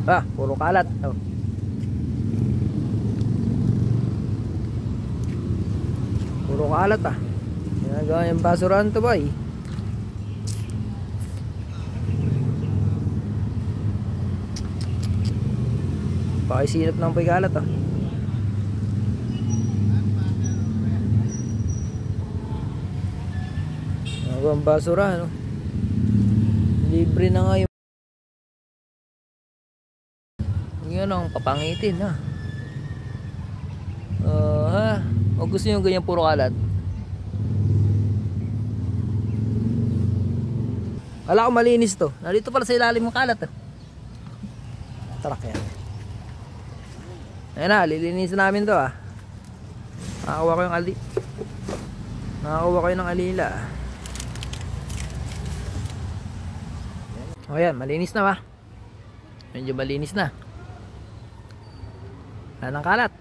Ah, puro kalat. Oh. Puro kalat ah. Ginagawa yung basurahan to boy. Pakisinap ng pagkalat ah. Ginagawa ang basurahan no. Libre na nga yung yun ang papangitin ha. Ha? O gusto nyo ganyan puro kalat? Kala ko malinis to. Narito pala sa ilalim ng kalat Tarak yan. Ayan na, lilinisin namin to Nakakuha ko yung nakakuha ko ng alila. O yan, malinis na ba? Medyo malinis na. Wala ng kalat.